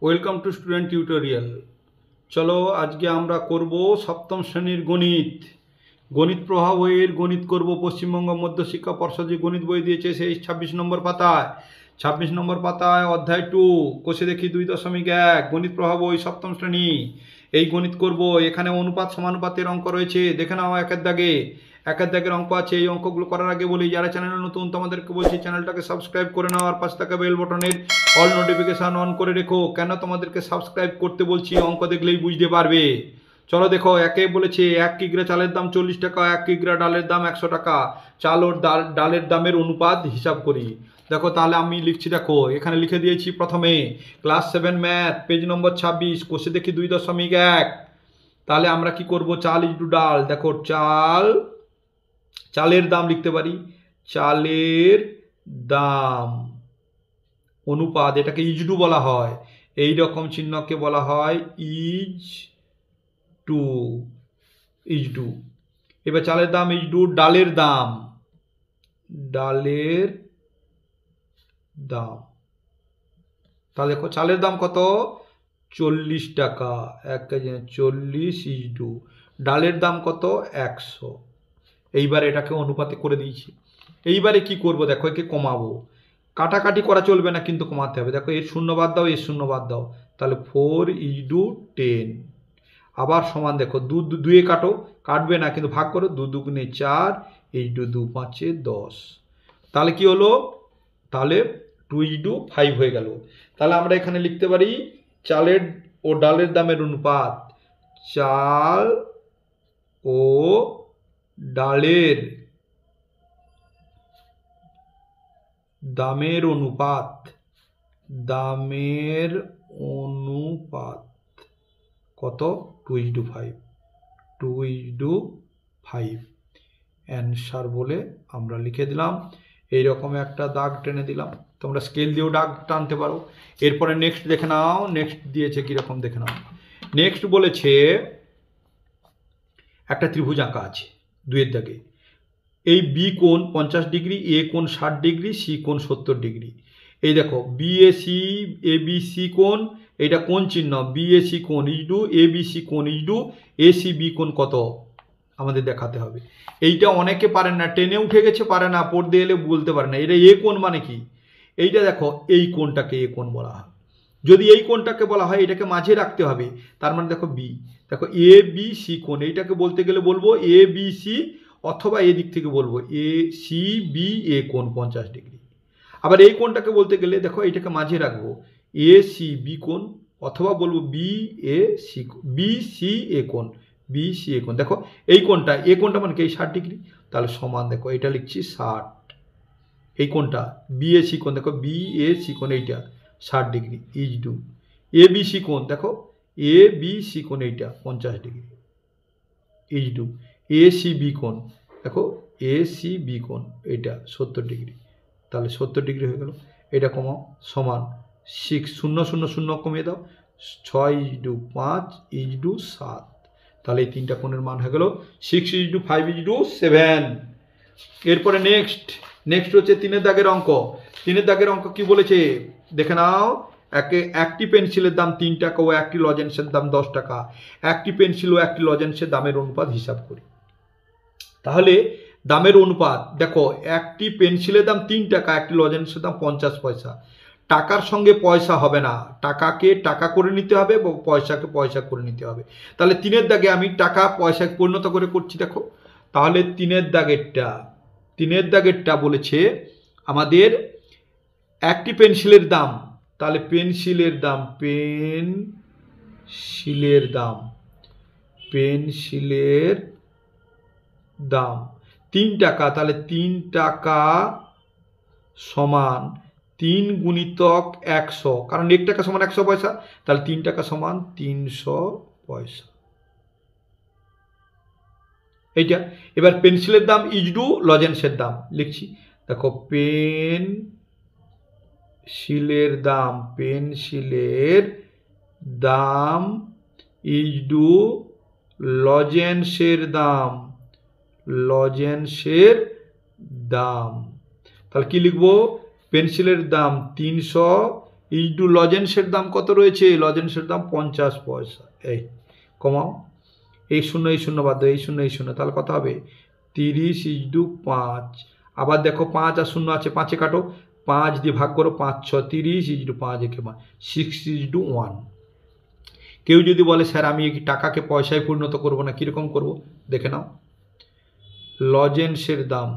Welcome to student tutorial. চলো আজকে আমরা করব সপ্তম শ্রেণীর গণিত। গণিত প্রভাব বইয়ের গণিত করব। পশ্চিমবঙ্গ মধ্য শিক্ষা পর্ষদ যে গণিত বই দিয়েছে সেই 26 নম্বর পাতায়, 26 নম্বর পাতায় অধ্যায় 2 কোষে দেখি 2.1 গণিত প্রভাব বই সপ্তম শ্রেণী। এই গণিত করব। এখানে অনুপাত সমানুপাতের অঙ্ক রয়েছে, দেখে নাও। একের দাগের অঙ্ক আছে। এই অঙ্কগুলো করার আগে বলি, যারা চ্যানেলে নতুন তোমাদেরকে বলছি চ্যানেলটাকে সাবস্ক্রাইব করে নাও, আর পাশে থাকা বেল বটনের অল নোটিফিকেশান অন করে রেখো। কেন তোমাদেরকে সাবস্ক্রাইব করতে বলছি, অঙ্ক দেখলেই বুঝতে পারবে। চলো দেখো, একে বলেছে 1 কিগ্রা চালের দাম 40 টাকা, 1 কিগ্রা ডালের দাম 100 টাকা। চাল ও ডালের দামের অনুপাত হিসাব করি। দেখো তাহলে আমি লিখছি, দেখো এখানে লিখে দিয়েছি প্রথমে ক্লাস 7 ম্যাথ পেজ নম্বর 26 কোষে দেখি 2.1। তাহলে আমরা কি করব, চাল ইন্টু ডাল। দেখো চালের দাম লিখতে পারি, চালের দাম অনুপাত, এটাকে ইজডু বলা হয়। এই রকম চিহ্নকে বলা হয় ইজডু। এবার চালের দাম ইজডু, ডালের দাম তাহলে দেখো চালের দাম কত, 40 টাকা, 1 কেজি 40 ইজডু। ডালের দাম কত, 100। এইবার এটাকে অনুপাতে করে দিয়েছি। এইবারে কি করব, দেখো একে কমাবো। কাটাকাটি করা চলবে না, কিন্তু কমাতে হবে। দেখো এর শূন্য বাদ দাও, এর শূন্য বাদ দাও, তাহলে 4 ইজডু 10। আবার সমান, দেখো দুয়ে কাটবে না, কিন্তু ভাগ করো, 2 দুগুণে 4 ইজডু 2 5 10। তাহলে কি হলো, তাহলে 2 ইজডু 5 হয়ে গেল। তাহলে আমরা এখানে লিখতে পারি চালের ও ডালের দামের অনুপাত, চাল ও ডালের দামের অনুপাত কত, 2:5 অ্যান্সার বলে আমরা লিখে দিলাম। এইরকম একটা দাগ টেনে দিলাম। তোমরা স্কেল দিয়েও দাগ টানতে পারো। এরপরে নেক্সট দেখে নাও, নেক্সট দিয়েছে কিরকম দেখে নাও। নেক্সট বলেছে একটা ত্রিভুজ আঁকা আছে 2 দাগে। এই বি কোণ 50 ডিগ্রি, এ কোণ 60 ডিগ্রি, সি কোণ 70 ডিগ্রি। এই দেখো এবিসি কোণ, এটা কোণ চিহ্ন, বিএসি কোণ ইজডু, এবিসি কোণ ইজডু, এসিবি কোণ কত আমাদের দেখাতে হবে। এইটা অনেকে পারেন না, টেনে উঠে গেছে, পারে না, পড়তে এলে বলতে পারে না এটা এ কোণ মানে কি। এইটা দেখো, এই কোণটাকে এ কোণ বলা হয়। যদি এই কোণটাকে বলা হয়, এটাকে মাঝে রাখতে হবে, তার মানে দেখো বি। দেখো এ বি সি কোণ, এইটাকে বলতে গেলে বলবো এ বি সি, অথবা এদিক থেকে বলবো এ সি বি এ কোণ 50 ডিগ্রি। আবার এই কোণটাকে বলতে গেলে দেখো এইটাকে মাঝে রাখবো, এ সি বি কোণ, অথবা বলবো বি সি এ কোণ, বি সি এ কোণ। দেখো এই কোণটা, এ কোণটা মানে কি, এই 60 ডিগ্রি। তাহলে সমান, দেখো এটা লিখছি 60। এই কোণটা বি এ সি কোণ, দেখো বি এ সি কোণ এইটা 60 ডিগ্রি ইজডু। এ বি সি কোণ, দেখো এ বি সি কোণ এইটা 50 ডিগ্রি ইজডু। এ সি বি কোণ, দেখো এ সি বি কোণ এটা 70 ডিগ্রি। তাহলে 70 ডিগ্রি হয়ে গেল। এটা কমাও, সমান 6, 0 0 0 কমিয়ে দাও, 6 ইজডু 5 ইজডু 7। তাহলে এই তিনটা কোণের মান হয়ে গেল 6 ইজডু 5 ইজডু 7। এরপরে নেক্সট হচ্ছে 3 দাগের অঙ্ক। 3 দাগের অঙ্ক কি বলেছে দেখে নাও। একটি পেন্সিলের দাম 3 টাকা ও একটি লজেন্সের দাম 10 টাকা। একটি পেন্সিল ও একটি লজেন্সের দামের অনুপাত হিসাব করি। তাহলে দামের অনুপাত দেখো, একটি পেন্সিলের দাম 3 টাকা, একটি লজেন্সের দাম 50 পয়সা। টাকার সঙ্গে পয়সা হবে না, টাকাকে টাকা করে নিতে হবে, পয়সাকে পয়সা করে নিতে হবে। তাহলে 3 দাগে আমি টাকা পয়সায় পরিণত করে করছি। দেখো তাহলে 3 দাগেরটা বলেছে আমাদের একটি পেন্সিলের দাম, তাহলে পেন্সিলের দাম 3 টাকা। তাহলে 3 টাকা সমান 3 গুণিতক 100, কারণ 1 টাকা সমান 100 পয়সা। তাহলে 3 টাকা সমান 300 পয়সা। এইটা। এবার পেন্সিলের দাম ইজডু লজেন্সের দাম লিখছি। দেখো পেন্সিলের দাম ইজডু লজেন্সের দাম। তাহলে কি লিখবো, পেন্সিলের দাম 300 ইজডু লজেন্সের দাম কত রয়েছে? লজেন্সের দাম 50 পয়সা। এই কমাও, এই শূন্য বাদ দাও, এই শূন্য, তাহলে কত হবে? 30 ইজডু 5। আবার দেখো 5 আর 0 আছে, 5-এ কাটো, 5 দিয়ে ভাগ করো, 5 × 6 30 ইজডু 5 একে 6 ইজডু 1। কেউ যদি বলে স্যার আমি এই টাকাকে পয়সায় পরিণত করব না, কীরকম করব দেখে নাও। লজেন্সের দাম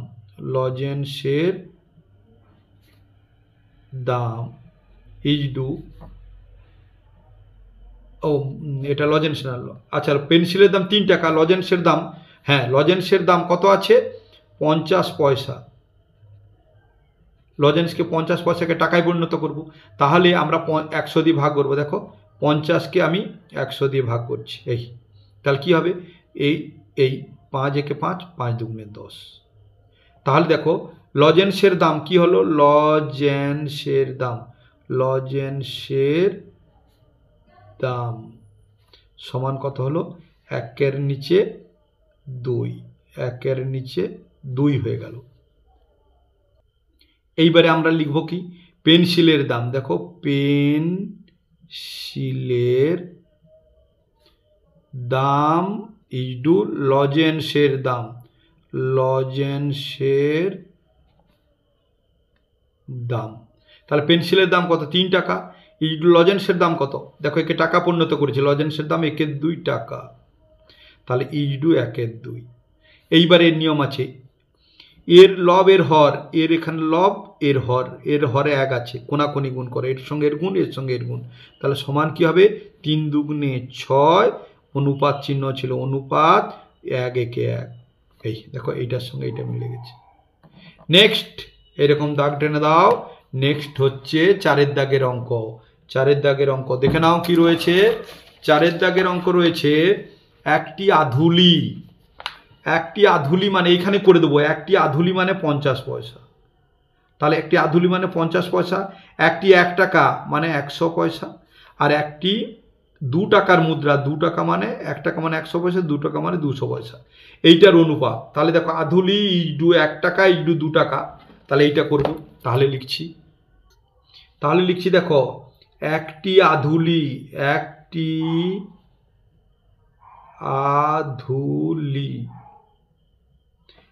ইজডু, ও এটা লজেন্স না, আচ্ছা পেন্সিলের দাম 3 টাকা, লজেন্সের দাম, হ্যাঁ লজেন্সের দাম কত আছে? 50 পয়সা। লজেন্সকে 50 পয়সাকে টাকায় পরিণত করব, তাহলে আমরা 100 দিয়ে ভাগ করবো। দেখো 50কে আমি 100 দিয়ে ভাগ করছি, এই তাহলে কি হবে? এই 5 একে 5, 5 দুগুণে 10। তাহলে দেখো লজেন্সের দাম কি হলো? লজেন্সের দাম সমান কত হলো? 1-এর নিচে 2, 1-এর নিচে 2 হয়ে গেল। এইবারে আমরা লিখব কি? পেন্সিলের দাম। দেখো পেন্সিলের দাম ইজডু লজেন্সের দাম, তাহলে পেন্সিলের দাম কত? 3 টাকা। ইজডু লজেন্সের দাম কত? দেখো একে টাকা পরিণত করেছে, লজেন্সের দাম 1-এর 2 টাকা, তাহলে ইজডু 1-এর 2। এইবার এর নিয়ম আছে, এর লব এর হর, এর এখানে লব, এর হরে 1 আছে, কোনাকুনি গুণ করে, এর সঙ্গে এর গুণ, এর সঙ্গে এর গুণ, তাহলে সমান কি হবে? 3 দুগুণে 6, অনুপাত চিহ্ন ছিল, অনুপাত 1-একে 1। এই দেখো এইটার সঙ্গে এইটা মিলে গেছে। নেক্সট এরকম দাগ টেনে দাও। নেক্সট হচ্ছে 4-এর দাগের অঙ্ক। 4-এর দাগের অঙ্ক দেখে নাও কি রয়েছে। 4-এর দাগের অঙ্ক রয়েছে একটি আধুলি মানে এইখানে করে দেবো, একটি আধুলি মানে 50 পয়সা। তাহলে একটি আধুলি মানে 50 পয়সা, একটি 1 টাকা মানে 100 পয়সা, আর একটি 2 টাকার মুদ্রা, 2 টাকা মানে 1 টাকা মানে 100 পয়সা, 2 টাকা মানে 200 পয়সা, এইটার অনুপাত। তাহলে দেখো আধুলি ইজডু 1 টাকা ইজডু 2 টাকা, তাহলে এইটা করব। তাহলে লিখছি দেখো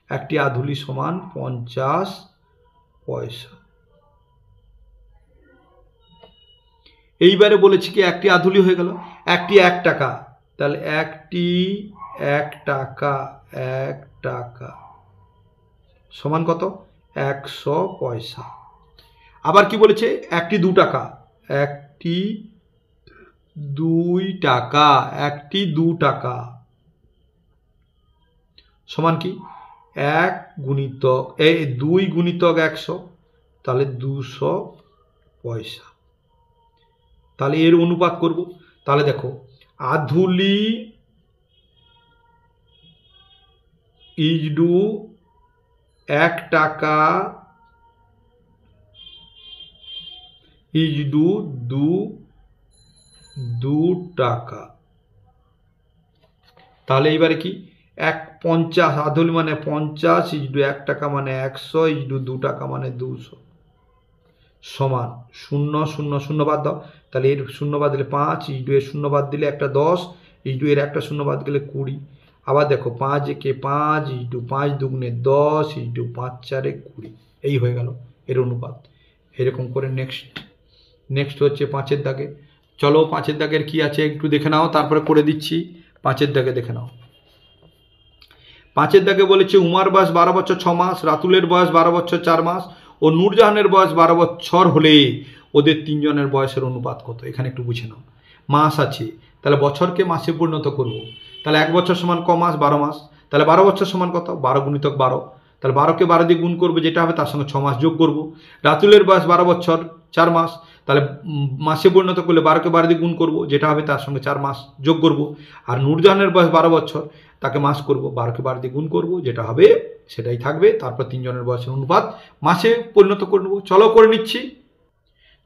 একটি আধুলি সমান 50 পয়সা। এইবারে বলেছি কি একটি আধুলি হয়ে গেল, একটি 1 টাকা, তাহলে একটি 1 টাকা সমান কত? 100 পয়সা। আবার কি বলেছে? একটি 2 টাকা, একটি 2 টাকা সমান কি? 1 গুণিতক 2 গুণিতক 100, তাহলে 200 পয়সা। তাহলে এর অনুপাত করব। তাহলে দেখো আধুলি ইজডু 1 টাকা ইজডু 2 টাকা। তাহলে এইবারে কি? 50 আধুলি মানে 50 ইজডু 1 টাকা মানে 100 ইজডু 2 টাকা মানে 200 সমান 0 0 0 বাদ দাও, তাহলে এর 0 বাদ দিলে 5, ইজডু এর 0 বাদ দিলে একটা 10, ইজডু এর একটা 0 বাদ গেলে 20। আবার দেখো 5 একে 5 ইজডু 5 দুগুণে 10 ইজডু 5 4 20, এই হয়ে গেল এর অনুপাত। এরকম করে নেক্সট হচ্ছে 5-এর দাগে। চলো 5-এর দাগের কি আছে একটু দেখে নাও, তারপরে করে দিচ্ছি। 5-এর দাগে দেখে নাও। 5-এর দাগে বলেছে উমার বয়স 12 বছর 6 মাস, রাতুলের বয়স 12 বছর 4 মাস ও নূরজাহানের বয়স 12 বছর হলে ওদের 3 জনের বয়সের অনুপাত কত? এখানে একটু বুঝে নাও। মাস আছে, তাহলে বছরকে মাসে পরিণত করব। তাহলে 1 বছর সমান ক মাস? 12 মাস। তাহলে 12 বছর সমান কত? 12 গুণিতক 12, তাহলে 12কে 12 দিয়ে গুণ করবে, যেটা হবে তার সঙ্গে 6 মাস যোগ করব। রাতুলের বয়স 12 বছর 4 মাস, তাহলে মাসে পরিণত করলে 12কে 12 দিয়ে গুণ করব, যেটা হবে তার সঙ্গে 4 মাস যোগ করব। আর নূরজাহানের বয়স 12 বছর, তাকে মাস করব, 12কে 12 দিয়ে গুণ করব, যেটা হবে সেটাই থাকবে। তারপর 3 জনের বয়সের অনুপাত মাসে পরিণত করে নেব। চলো করে নিচ্ছি।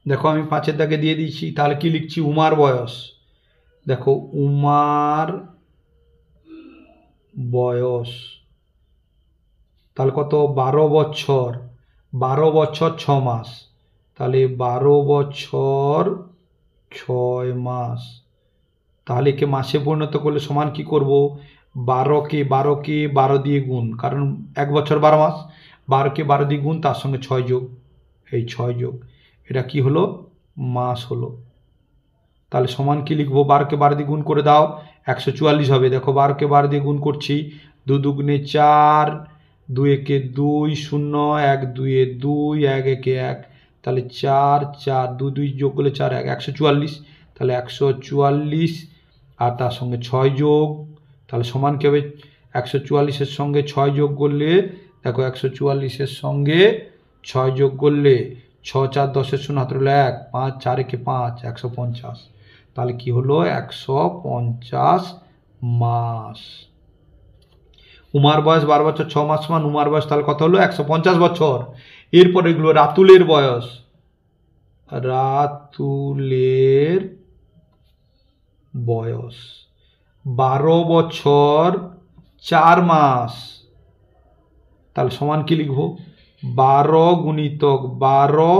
দেখো আমি 5-এর দাগে দিয়ে দিয়েছি। তাহলে কি লিখছি? উমার বয়স। দেখো উমার বয়স তাহলে কত? 12 বছর 6 মাস, তাহলে 12 বছর 6 মাস। তাহলে একে মাসে পরিণত করলে সমান কি করব, 12কে 12 দিয়ে গুণ, কারণ 1 বছর 12 মাস, 12কে 12 দিয়ে গুণ, তার সঙ্গে 6 যোগ, এই 6 যোগ, এটা কি হলো, মাস হলো। তাহলে সমান কি লিখবো, 12কে 12 দিয়ে গুণ করে দাও, 144 হবে। দেখো 12কে 12 দিয়ে গুণ করছি, 2 দুগুণে 4, 2 একে 2, 0, 1 2 এ 2, 1 একে 1, তাহলে 4 4, 2 2 যোগ করলে 4 1, 144। তাহলে 144 আর তার সঙ্গে 6 যোগ, তাহলে সমান কি হবে, 144-এর সঙ্গে 6 যোগ করলে, দেখো 144-এর সঙ্গে 6 যোগ করলে 6 4 10-এর 0 হাত হলো 1, 5 4 একে 5, 150। তাহলে কি হলো, 150 মাস। উমার বয়স 12 বছর 6 মাস মান উমার বয়স, তাহলে কত হলো, 150 বছর। এরপর এগুলো রাতুলের বয়স, রাতুলের বয়স 12 বছর 4 মাস। তাহলে সমান কি লিখবো, 12 গুণিতক 12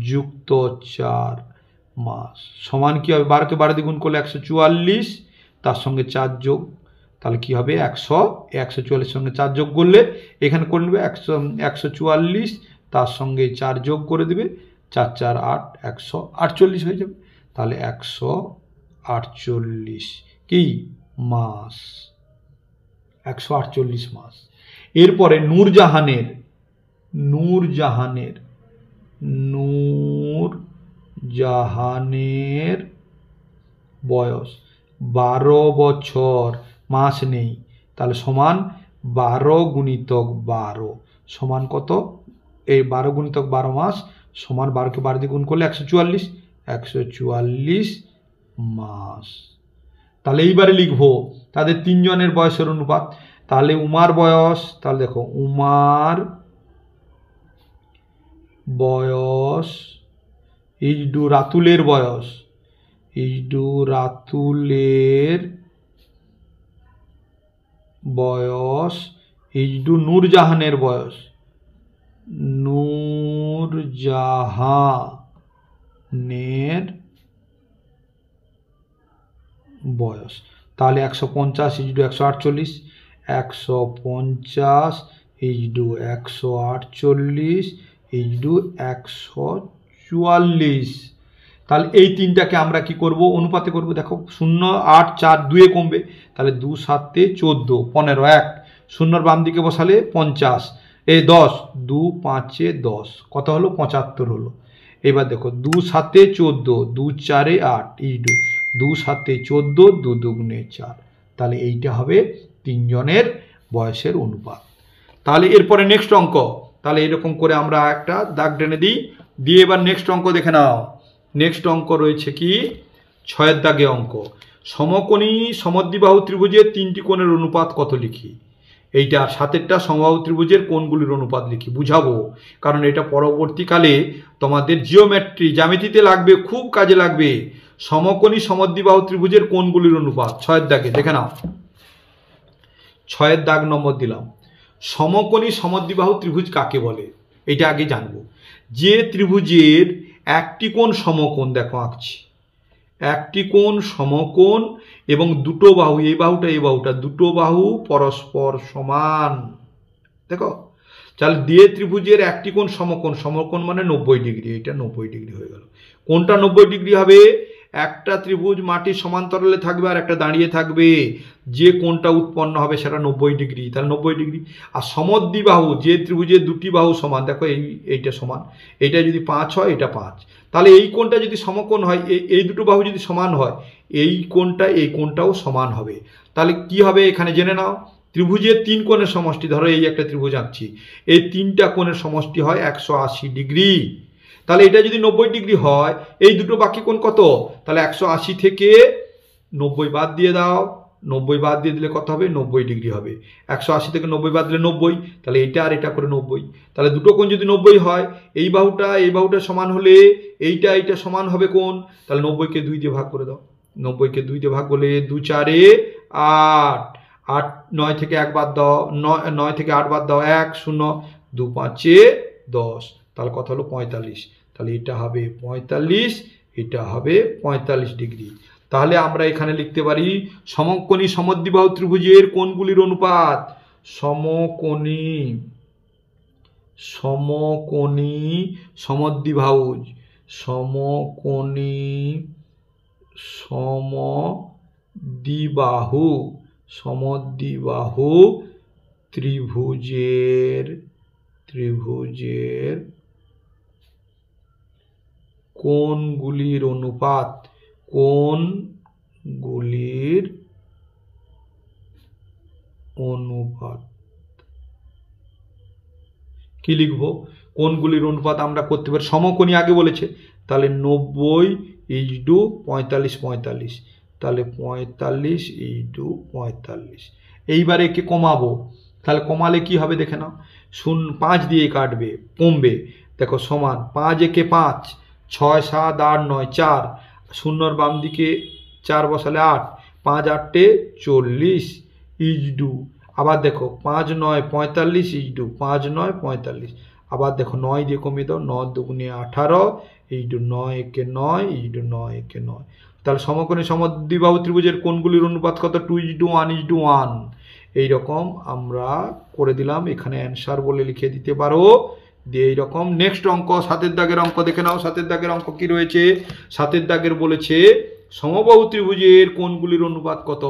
যুক্ত 4 মাস সমান কি হবে, 12কে 12 দিয়ে গুণ করলে 144, তার সঙ্গে 4 যোগ, তাহলে কি হবে, 144 সঙ্গে 4 যোগ করলে এখানে করে নেবে 144, তার সঙ্গে 4 যোগ করে দেবে, 4 4 8, 148 হয়ে যাবে। তাহলে 148 কি মাস, 148 মাস। এরপরে নূরজাহানের বয়স 12 বছর, মাস নেই, তাহলে সমান 12 গুণিতক 12 সমান কত, এই 12 গুণিতক 12 মাস সমান 12কে 12 দিয়ে গুণ করলে 144 মাস। তাহলে এইবারে লিখবো তাদের তিনজনের বয়সের অনুপাত। তাহলে উমার বয়স, তাহলে দেখো উমার বয়স ইজডু রাতুলের বয়স, ইজডু নূরজাহানের বয়স, তাহলে 150 ইজডু 148, 150 ইজডু 148 ইজডু 144। তাহলে এই তিনটাকে আমরা কি করব, অনুপাতে করব। দেখো 0 8 4 2 এ কমবে, তাহলে 2 7 14 15, 1 0 বাম দিকে বসালে 50, এই 10, 2 5 10, কত হলো, 75 হলো। এবার দেখো 2 7 14, 2 4 8 ইজডু 2 7 14, 2 দুগুণে 4, তাহলে এইটা হবে তিনজনের বয়সের অনুপাত। তাহলে এরপরে নেক্সট অঙ্ক, তাহলে এরকম করে আমরা একটা দাগ টেনে দিই, দিয়ে এবার নেক্সট অঙ্ক দেখে নাও। নেক্সট অঙ্ক রয়েছে কি, 6-এর দাগে অঙ্ক, সমকোণী সমদ্বিবাহু ত্রিভুজের 3টি কোণের অনুপাত কত লিখি। এইটা 7-এরটা সমবাহু ত্রিভুজের কোণগুলির অনুপাত লিখি, বুঝাবো, কারণ এটা পরবর্তীকালে তোমাদের জিওমেট্রি জ্যামিতিতে লাগবে, খুব কাজে লাগবে। সমকোণী সমদ্বিবাহু ত্রিভুজের কোণগুলির অনুপাত 6-এর দাগে দেখে নাও। 6-এর দাগ নম্বর দিলাম। সমকোণী সমদ্বিবাহু ত্রিভুজ কাকে বলে, এটা আগে জানবো। যে ত্রিভুজের একটি কোণ সমকোণ, দেখো আঁকছি, একটি কোণ সমকোণ এবং দুটো বাহু, এই বাহুটা দুটো বাহু পরস্পর সমান। দেখো তাহলে দিয়ে ত্রিভুজের একটি কোণ সমকোণ, সমকোণ মানে 90 ডিগ্রি, এটা 90 ডিগ্রি হয়ে গেল। কোনটা 90 ডিগ্রি হবে, একটা ত্রিভুজ মাটির সমান্তরালে থাকবে আর একটা দাঁড়িয়ে থাকবে, যে কোণটা উৎপন্ন হবে সেটা 90 ডিগ্রি, তাহলে 90 ডিগ্রি। আর সমদ্বিবাহু, যে ত্রিভুজের দুটি বাহু সমান, দেখো এইটা সমান, এইটা যদি 5 হয় এটা 5, তাহলে এই কোণটা যদি সমকোণ হয়, এই দুটো বাহু যদি সমান হয়, এই কোণটাও সমান হবে। তাহলে কি হবে এখানে জেনে নাও, ত্রিভুজের 3 কোণের সমষ্টি, ধরো এই একটা ত্রিভুজ আঁকছি, এই 3টা কোণের সমষ্টি হয় 180 ডিগ্রি। তাহলে এটা যদি 90 ডিগ্রি হয়, এই দুটো বাকি কোণ কত, তাহলে 180 থেকে 90 বাদ দিয়ে দাও, 90 বাদ দিয়ে দিলে কত হবে, 90 ডিগ্রি হবে। 180 থেকে 90 বাদ দিলে 90, তাহলে এইটা আর এটা করে 90, তাহলে দুটো কোণ যদি 90 হয়, এই বাহুটা সমান হলে এইটা সমান হবে কোণ, তাহলে 90কে 2 দিয়ে ভাগ করে দাও, 90কে 2 দিয়ে ভাগ করলে 2 4 8, 8 9 থেকে 1 বাদ দাও, 9 থেকে 8 বাদ দাও 1 0, 2 5 10, তাহলে কত হলো 45। তাহলে এটা হবে 45, এটা হবে 45 ডিগ্রি। তাহলে আমরা এখানে লিখতে পারি সমকোণী সমদ্বিবাহু ত্রিভুজের কোণগুলির অনুপাত। সমকোণী সমদ্বিবাহুজ সমদ্বিবাহু ত্রিভুজের কোণগুলির অনুপাত। কি লিখবো? কোণগুলির অনুপাত আমরা করতে পারি, সমকোণী আগে বলেছে, তাহলে 90:45, তাহলে 45:45। এইবারে একে কমাবো, তাহলে কমালে কি হবে দেখে নাও। 5 দিয়ে কাটবে, কমবে, দেখো সমান 5 একে 5, 6 7 8 9 4, শূন্যর বাম দিকে 4 বসালে 8, 5 8 40 ইজডু, আবার দেখো 5 9 45 ইজডু 5 9 45, আবার দেখো 9 দিয়ে কমিয়ে দাও, 9 দুগুণে 18 ইজডু 9 একে 9 ইজডু 9 একে 9। তাহলে সমকোণী সমদ্বিবাহু ত্রিভুজের কোণগুলির অনুপাত কত? 2:1:1। এইরকম আমরা করে দিলাম, এখানে অ্যান্সার বলে লিখে দিতে পারো। দিয়ে এইরকম নেক্সট অঙ্ক, 7 দাগের অঙ্ক দেখে নাও। 7 দাগের অঙ্ক কি রয়েছে? 7 দাগের বলেছে সমবাহু ত্রিভুজের কোণগুলির অনুপাত কত।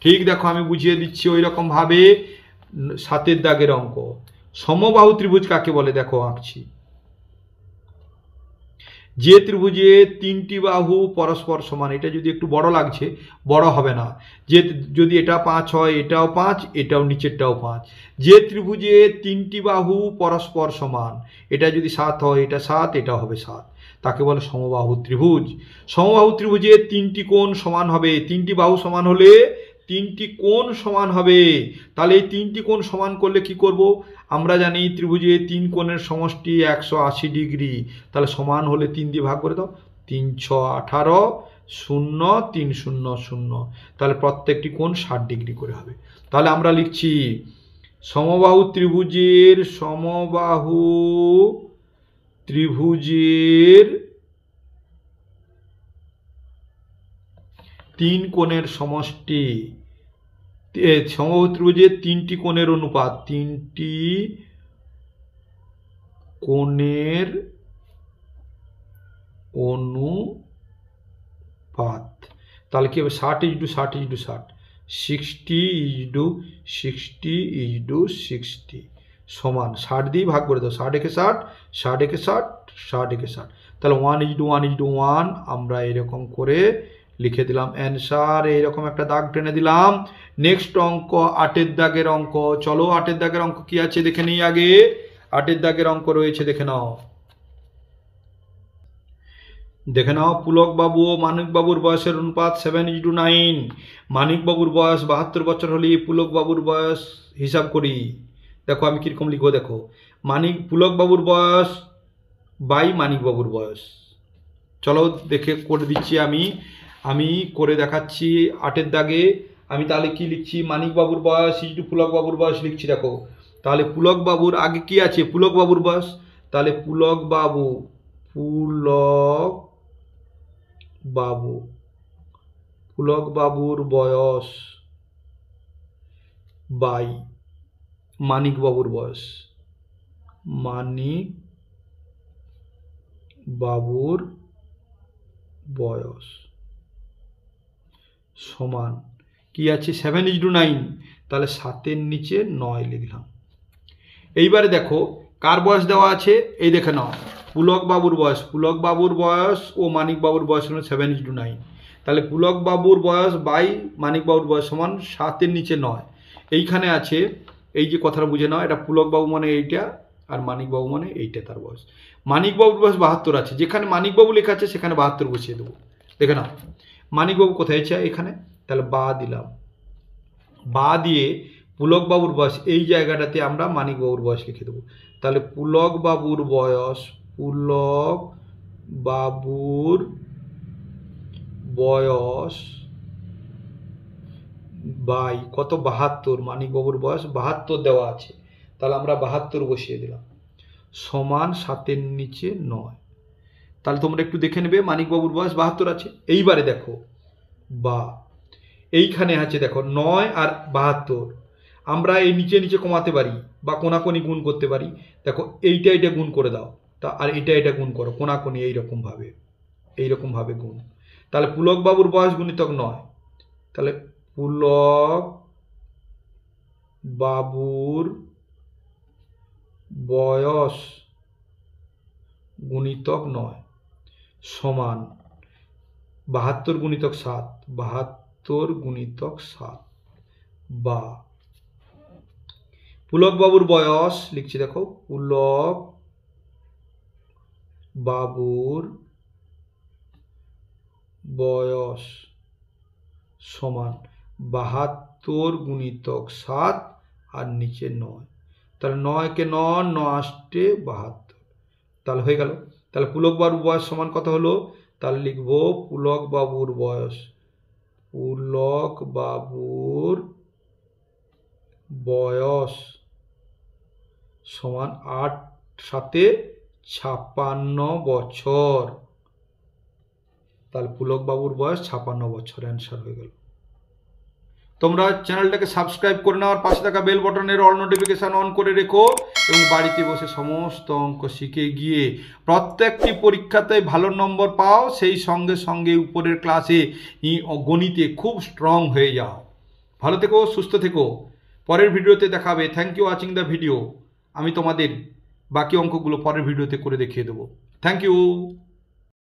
ঠিক দেখো আমি বুঝিয়ে দিচ্ছি ওই রকম ভাবে। 7 দাগের অঙ্ক, সমবাহু ত্রিভুজ কাকে বলে দেখো আঁকছি। যে ত্রিভুজে 3টি বাহু পরস্পর সমান, এটা যদি একটু বড় লাগছে, বড় হবে না, যে যদি এটা 5 হয়, এটাও 5, এটাও নিচেরটাও 5। যে ত্রিভুজে 3টি বাহু পরস্পর সমান, এটা যদি 7 হয়, এটা 7, এটা হবে 7, তাকে বলে সমবাহু ত্রিভুজ। সমবাহু ত্রিভুজে 3টি কোণ সমান হবে, 3টি বাহু সমান হলে 3টি কোণ সমান হবে। তাহলে এই 3টি কোণ সমান করলে কি করব? আমরা জানি ত্রিভুজে 3 কোণের সমষ্টি 180 ডিগ্রি, তাহলে সমান হলে 3 দিয়ে ভাগ করে দাও, 3 6 18 0 3 0 0, তাহলে প্রত্যেকটি কোণ 60 ডিগ্রি করে হবে। তাহলে আমরা লিখছি সমবাহু ত্রিভুজের 3 কোণের সমষ্টি, সমবাহু ত্রিভুজের 3টি কোণের অনুপাত, 3টি কোণের অনুপাত। তাহলে কি হবে? 60:60:60, 60:60:60 সমান 60 দিয়ে ভাগ করে দাও, 60 একে 60, 60 একে 60, 60 একে 60, তাহলে 1:1:1 আমরা এরকম করে লিখে দিলাম অ্যান্সার। এইরকম একটা দাগ টেনে দিলাম। নেক্সট অঙ্ক 8 দাগের অঙ্ক। চলো 8 দাগের অঙ্ক কি আছে দেখে নিই আগে। 8 দাগের অঙ্ক রয়েছে, দেখে নাও। পুলক বাবু ও মানিক বাবুর বয়সের অনুপাত 7:9। মানিক বাবুর বয়স 72 বছর হলে পুলক বাবুর বয়স হিসাব করি। দেখো আমি কিরকম লিখবো, দেখো পুলক বাবুর বয়স বাই মানিক বাবুর বয়স। চলো দেখে করে দিচ্ছি, আমি করে দেখাচ্ছি। 8 দাগে আমি তাহলে কি লিখছি? মানিক বাবুর বয়স ইজটু পুলক বাবুর বয়স লিখছি। দেখো তাহলে পুলক বাবুর আগে কি আছে? পুলক বাবুর বয়স, তাহলে পুলক বাবুর বয়স বাই মানিক বাবুর বয়স, মানিক বাবুর বয়স সমান কি আছে? 7:9, তাহলে 7-এর নিচে 9 লিখলাম। এইবারে দেখো কার বয়স দেওয়া আছে, এই দেখে নাও, পুলক বাবুর বয়স ও মানিক বাবুর বয়স হলো 7:9, তাহলে পুলক বাবুর বয়স বাই মানিক বাবুর বয়স সমান 7-এর নিচে 9। এইখানে আছে, এই যে কথাটা বুঝে নাও, এটা পুলক বাবু মানে এইটা, আর মানিক বাবু মানে এইটা তার বয়স। মানিক বাবুর বয়স 72 আছে, যেখানে মানিক বাবু লেখা আছে সেখানে 72 বসিয়ে দেবো। দেখে নাও মানিক বাবু কোথায় আছে? এখানে, তাহলে বা দিলাম, বা দিয়ে পুলক বাবুর বয়স এই জায়গাটাতে আমরা মানিক বাবুর বয়স লিখে দেবো। তাহলে পুলক বাবুর বয়স বাই কত? 72, মানিক বাবুর বয়স 72 দেওয়া আছে, তাহলে আমরা 72 বসিয়ে দিলাম, সমান 7-এর নিচে 9। তাহলে তোমরা একটু দেখে নেবে, মানিকবাবুর বয়স 72 আছে। এইবারে দেখো বা এইখানে আছে দেখো 9 আর 72, আমরা এই নিচে নিচে কমাতে পারি বা কোনাকোনি গুণ করতে পারি। দেখো এইটা গুণ করে দাও, তা আর এটা গুণ করো কোনাকোনি এইরকমভাবে গুণ। তাহলে পুলকবাবুর বয়স গুণিতক 9, তাহলে পুলক বাবুর বয়স গুণিতক 9 সমান 72 গুণিতক 7, 72 গুণিতক 7 বা পুলক বাবুর বয়স লিখছি, দেখো পুলক বাবুর বয়স সমান 72 গুণিতক 7 আর নিচে 9, তাহলে 9 কে 9 আসতে 72, তাহলে হয়ে গেল। তাহলে পুলক বাবুর বয়স সমান কত হলো, তাহলে লিখবো পুলক বাবুর বয়স সমান 8 7 56 বছর। তাহলে পুলক বাবুর বয়স 56 বছর, অ্যান্সার হয়ে গেল। তোমরা চ্যানেলটাকে সাবস্ক্রাইব করে নাও আর পাশে থাকা বেল বাটনের অল নোটিফিকেশন অন করে রেখো, এবং বাড়িতে বসে সমস্ত অঙ্ক শিখে গিয়ে প্রত্যেকটি পরীক্ষাতে ভালো নম্বর পাও, সেই সঙ্গে সঙ্গে উপরের ক্লাসে গণিতে খুব স্ট্রং হয়ে যাও। ভালো থেকো, সুস্থ থেকো, পরের ভিডিওতে দেখাবে। Thank you watching the video. আমি তোমাদের বাকি অঙ্কগুলো পরের ভিডিওতে করে দেখিয়ে দেবো। Thank you.